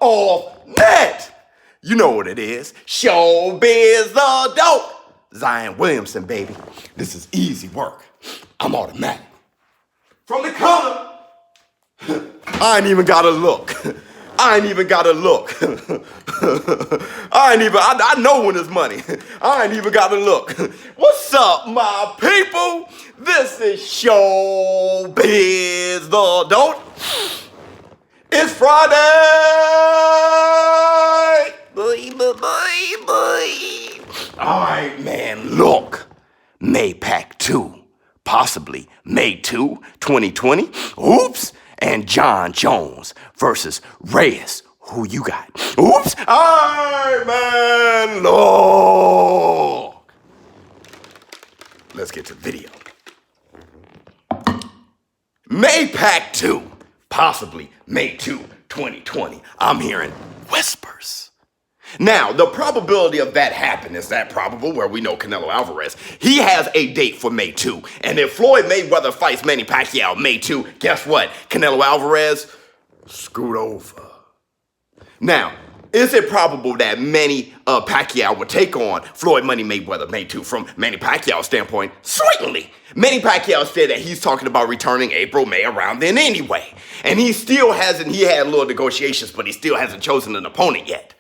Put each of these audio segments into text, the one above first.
off net. You know what it is. ShowBizz the dope. Zion Williamson, baby. This is easy work. I'm automatic. From the corner. I ain't even gotta look. I know when it's money. I ain't even gotta look. What's up, my people? This is ShowBizz the dope. It's Friday. All right, man, look. Maypac 2, possibly May 2, 2020. Oops. And John Jones versus Reyes. Who you got? Oops. All right, man, look. Let's get to the video. Maypac 2, possibly May 2, 2020. I'm hearing whispers. Now, the probability of that happening is that probable, where we know Canelo Alvarez, he has a date for May 2. And if Floyd Mayweather fights Manny Pacquiao May 2, guess what? Canelo Alvarez, screwed over. Now, is it probable that Manny Pacquiao would take on Floyd Money Mayweather May 2? From Manny Pacquiao's standpoint, certainly. Manny Pacquiao said that he's talking about returning April, May, around then anyway. And he still hasn't, he had little negotiations, but he still hasn't chosen an opponent yet.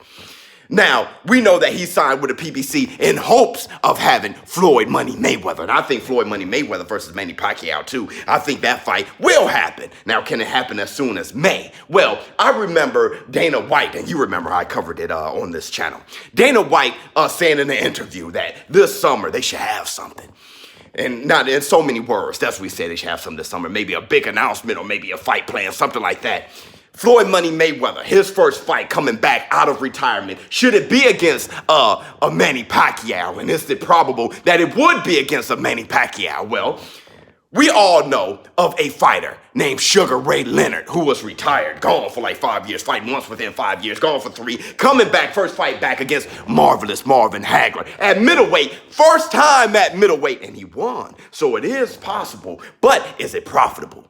Now, we know that he signed with the PBC in hopes of having Floyd Money Mayweather. And I think Floyd Money Mayweather versus Manny Pacquiao, too. I think that fight will happen. Now, can it happen as soon as May? Well, I remember Dana White, and you remember I covered it on this channel. Dana White saying in an interview that this summer they should have something. And not in so many words. That's what we say, they should have something this summer. Maybe a big announcement or maybe a fight plan, something like that. Floyd Money Mayweather, his first fight coming back out of retirement. Should it be against a Manny Pacquiao? And is it probable that it would be against a Manny Pacquiao? Well, we all know of a fighter named Sugar Ray Leonard who was retired, gone for like 5 years, fighting once within 5 years, gone for 3, coming back, first fight back against Marvelous Marvin Hagler at middleweight, first time at middleweight, and he won. So it is possible, but is it profitable?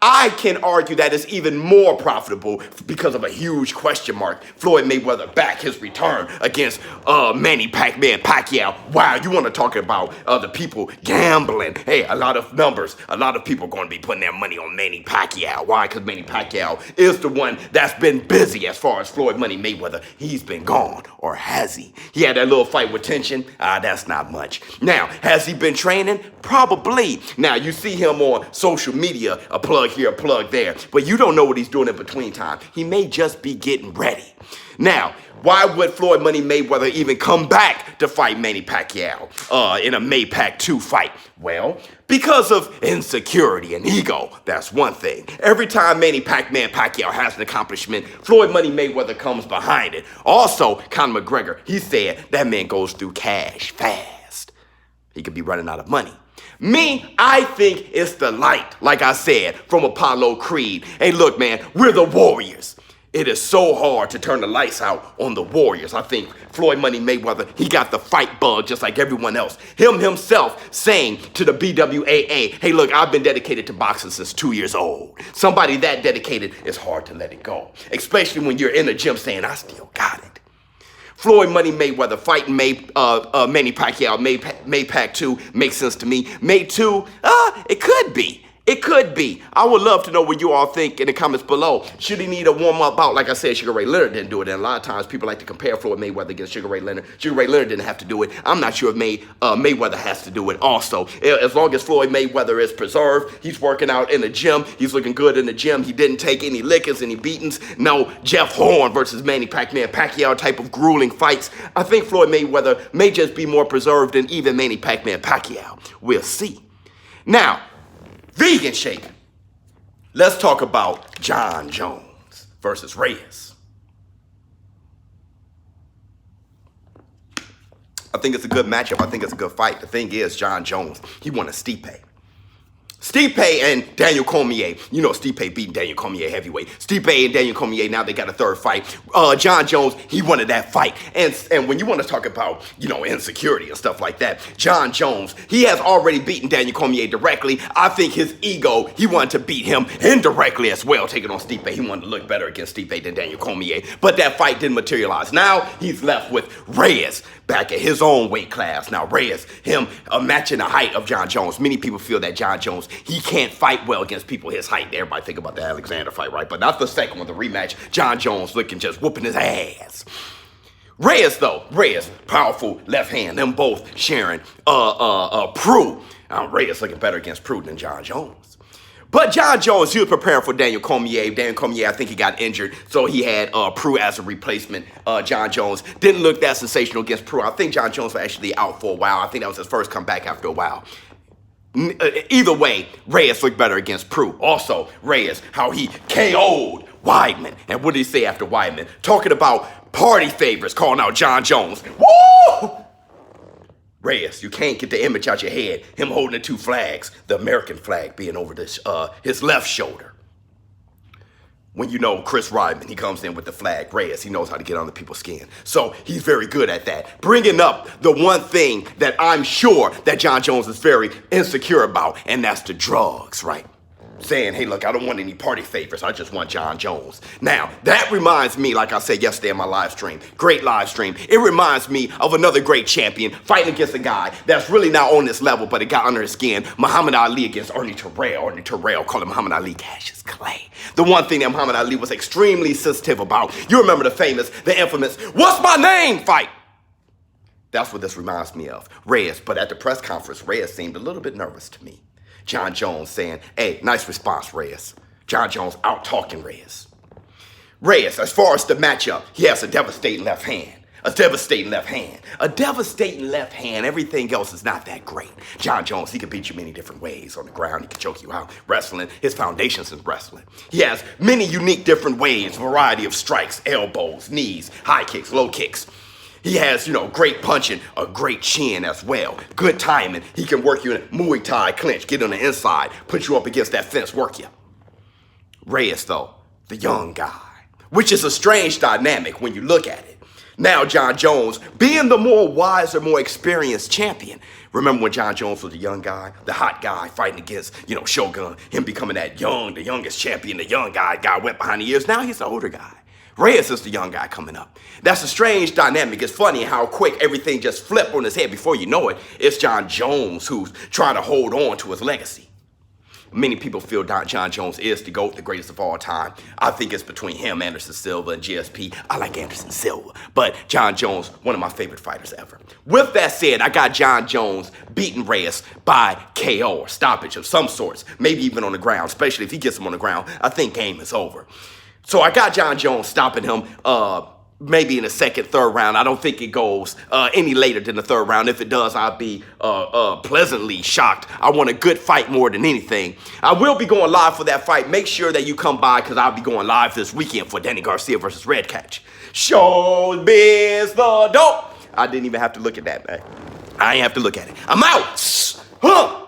I can argue that it's even more profitable because of a huge question mark. Floyd Mayweather back, his return against Manny Pacquiao. Wow, you want to talk about the people gambling. Hey, a lot of numbers. A lot of people going to be putting their money on Manny Pacquiao. Why? Because Manny Pacquiao is the one that's been busy as far as Floyd Money Mayweather. He's been gone, or has he? He had that little fight with Tension. That's not much. Now, has he been training? Probably. Now, you see him on social media, a plug here, a plug there, but you don't know what he's doing in between time. He may just be getting ready. Now, why would Floyd Money Mayweather even come back to fight Manny Pacquiao in a Maypac 2 fight? Well, because of insecurity and ego. That's one thing. Every time Manny Pacquiao has an accomplishment, Floyd Money Mayweather comes behind it. Also, Conor McGregor, he said that man goes through cash fast. He could be running out of money. Me, I think it's the light, like I said, from Apollo Creed. Hey, look, man, we're the Warriors. It is so hard to turn the lights out on the Warriors. I think Floyd Money Mayweather, he got the fight bug just like everyone else. Him himself saying to the BWAA, hey, look, I've been dedicated to boxing since 2 years old. Somebody that dedicated, it's hard to let it go, especially when you're in the gym saying, I still got it. Floyd Money Mayweather fighting Manny Pacquiao, Maypac 2 makes sense to me. May 2, it could be. It could be. I would love to know what you all think in the comments below. Should he need a warm-up bout? Like I said, Sugar Ray Leonard didn't do it. And a lot of times people like to compare Floyd Mayweather against Sugar Ray Leonard. Sugar Ray Leonard didn't have to do it. I'm not sure if Mayweather has to do it also. As long as Floyd Mayweather is preserved, he's working out in the gym. He's looking good in the gym. He didn't take any lickings, any beatings. No Jeff Horn versus Manny Pacquiao type of grueling fights. I think Floyd Mayweather may just be more preserved than even Manny Pacquiao. We'll see. Now, vegan shake. Let's talk about John Jones versus Reyes. I think it's a good matchup. I think it's a good fight. The thing is, John Jones, he won a Stipe. Stipe and Daniel Cormier. You know Stipe beating Daniel Cormier heavyweight. Stipe and Daniel Cormier, now they got a third fight. John Jones, he wanted that fight. And when you want to talk about, insecurity and stuff like that, John Jones, he has already beaten Daniel Cormier directly. I think his ego, he wanted to beat him indirectly as well, taking on Stipe. He wanted to look better against Stipe than Daniel Cormier. But that fight didn't materialize. Now he's left with Reyes back at his own weight class. Now Reyes, him matching the height of John Jones. Many people feel that John Jones, he can't fight well against people his height. Everybody think about the Alexander fight, right? But that's the second one, the rematch. John Jones looking just whooping his ass. Reyes, powerful left hand. Them both sharing Prue. Reyes looking better against Prue than John Jones. But John Jones, he was preparing for Daniel Cormier. Daniel Cormier, I think he got injured, so he had Prue as a replacement. John Jones didn't look that sensational against Prue. I think John Jones was actually out for a while. I think that was his first comeback after a while. Either way, Reyes looked better against Prue. Also, Reyes, how he KO'd Weidman. And what did he say after Weidman? Talking about party favorites, calling out John Jones. Woo! Reyes, you can't get the image out your head. Him holding the two flags, the American flag being over his left shoulder. When you know Chris Weidman, he comes in with the flag. Reyes, he knows how to get under people's skin. So he's very good at that. Bringing up the one thing that I'm sure that John Jones is very insecure about, and that's the drugs, right? Saying, hey, look, I don't want any party favors. I just want John Jones. Now, that reminds me, like I said yesterday in my live stream, great live stream. It reminds me of another great champion fighting against a guy that's really not on this level, but it got under his skin. Muhammad Ali against Ernie Terrell. Ernie Terrell called him Muhammad Ali Cassius Clay. The one thing that Muhammad Ali was extremely sensitive about. You remember the infamous, what's my name fight? That's what this reminds me of. Reyes, but at the press conference, Reyes seemed a little bit nervous to me. John Jones saying, hey, nice response, Reyes. John Jones out-talking Reyes. Reyes, as far as the matchup, he has a devastating left hand. A devastating left hand. Everything else is not that great. John Jones, he can beat you many different ways on the ground. He can choke you out. Wrestling, his foundation's in wrestling. He has many unique different ways, variety of strikes, elbows, knees, high kicks, low kicks. He has, great punching, a great chin as well. Good timing. He can work you in a Muay Thai clinch, get on the inside, put you up against that fence, work you. Reyes, though, the young guy, which is a strange dynamic when you look at it. Now John Jones, being the more wiser, more experienced champion. Remember when John Jones was the young guy, the hot guy fighting against, Shogun, him becoming that the youngest champion, the young guy went behind the ears. Now he's the older guy. Reyes is the young guy coming up. That's a strange dynamic. It's funny how quick everything just flipped on his head. Before you know it, it's John Jones who's trying to hold on to his legacy. Many people feel John Jones is the GOAT, the greatest of all time. I think it's between him, Anderson Silva, and GSP. I like Anderson Silva, but John Jones, one of my favorite fighters ever. With that said, I got John Jones beating Reyes by KO or stoppage of some sorts, maybe even on the ground, especially if he gets him on the ground. I think game is over. So I got John Jones stopping him maybe in the second, third round. I don't think it goes any later than the third round. If it does, I'll be pleasantly shocked. I want a good fight more than anything. I will be going live for that fight. Make sure that you come by because I'll be going live this weekend for Danny Garcia versus Red Catch. ShowBizz the dope. I didn't even have to look at that, man. I ain't have to look at it. I'm out. Huh.